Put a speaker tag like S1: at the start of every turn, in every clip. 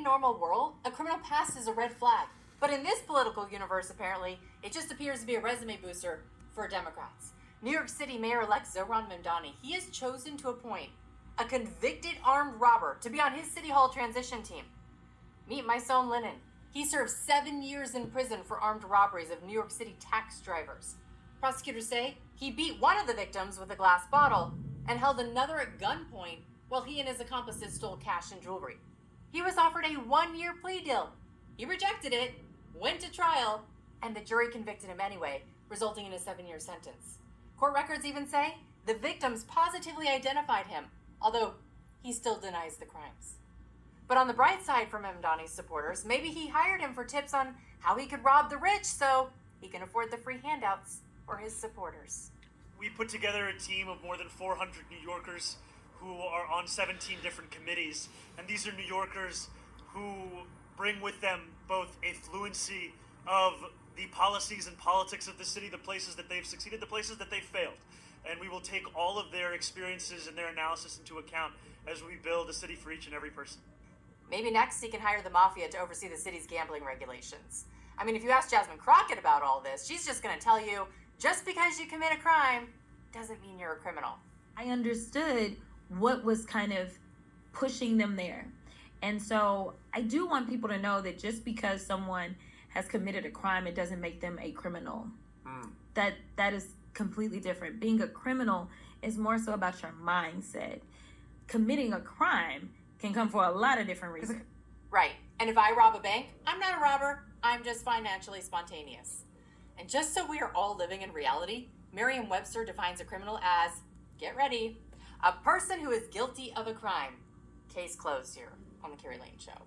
S1: normal world, a criminal past is a red flag. But in this political universe, apparently, it just appears to be a resume booster for Democrats. New York City Mayor-elect Zohran Mamdani, he has chosen to appoint a convicted armed robber to be on his City Hall transition team. Meet my son Lennon. He served 7 years in prison for armed robberies of New York City tax drivers. Prosecutors say he beat one of the victims with a glass bottle and held another at gunpoint while he and his accomplices stole cash and jewelry. He was offered a 1-year plea deal. He rejected it, went to trial, and the jury convicted him anyway, resulting in a 7-year sentence. Court records even say the victims positively identified him, although he still denies the crimes. But on the bright side for Mamdani's supporters, maybe he hired him for tips on how he could rob the rich so he can afford the free handouts for his supporters.
S2: We put together a team of more than 400 New Yorkers who are on 17 different committees, and these are New Yorkers who bring with them both a fluency of the policies and politics of the city, the places that they've succeeded, the places that they've failed. And we will take all of their experiences and their analysis into account as we build a city for each and every person.
S1: Maybe next he can hire the mafia to oversee the city's gambling regulations. I mean, if you ask Jasmine Crockett about all this, she's just going to tell you, just because you commit a crime doesn't mean you're a criminal.
S3: I understood what was kind of pushing them there. And so I do want people to know that just because someone has committed a crime, it doesn't make them a criminal. That is completely different. Being a criminal is more so about your mindset. Committing a crime can come for a lot of different reasons.
S1: Right. And if I rob a bank, I'm not a robber. I'm just financially spontaneous. And just so we are all living in reality, Merriam-Webster defines a criminal as, get ready, a person who is guilty of a crime. Case closed here on the Carrie Lane Show.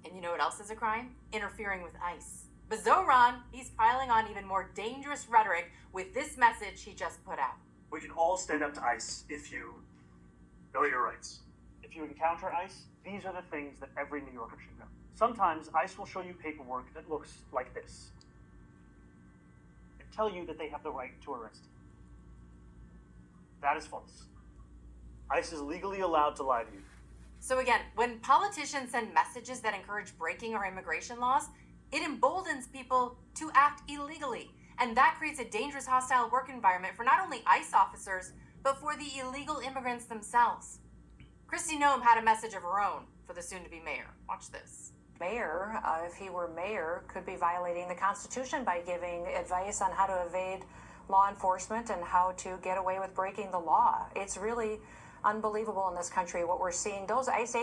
S1: And you know what else is a crime? Interfering with ICE. But Zohran, he's piling on even more dangerous rhetoric with this message he just put out.
S4: We can all stand up to ICE if you know your rights.
S2: If you encounter ICE, these are the things that every New Yorker should know. Sometimes ICE will show you paperwork that looks like this and tell you that they have the right to arrest you. That is false. ICE is legally allowed to lie to you.
S1: So again, when politicians send messages that encourage breaking our immigration laws, it emboldens people to act illegally. And that creates a dangerous, hostile work environment for not only ICE officers, but for the illegal immigrants themselves. Kristi Noem had a message of her own for the soon-to-be mayor. Watch this.
S5: Mayor, if he were mayor, could be violating the Constitution by giving advice on how to evade law enforcement and how to get away with breaking the law. It's really unbelievable in this country what we're seeing. Those ICE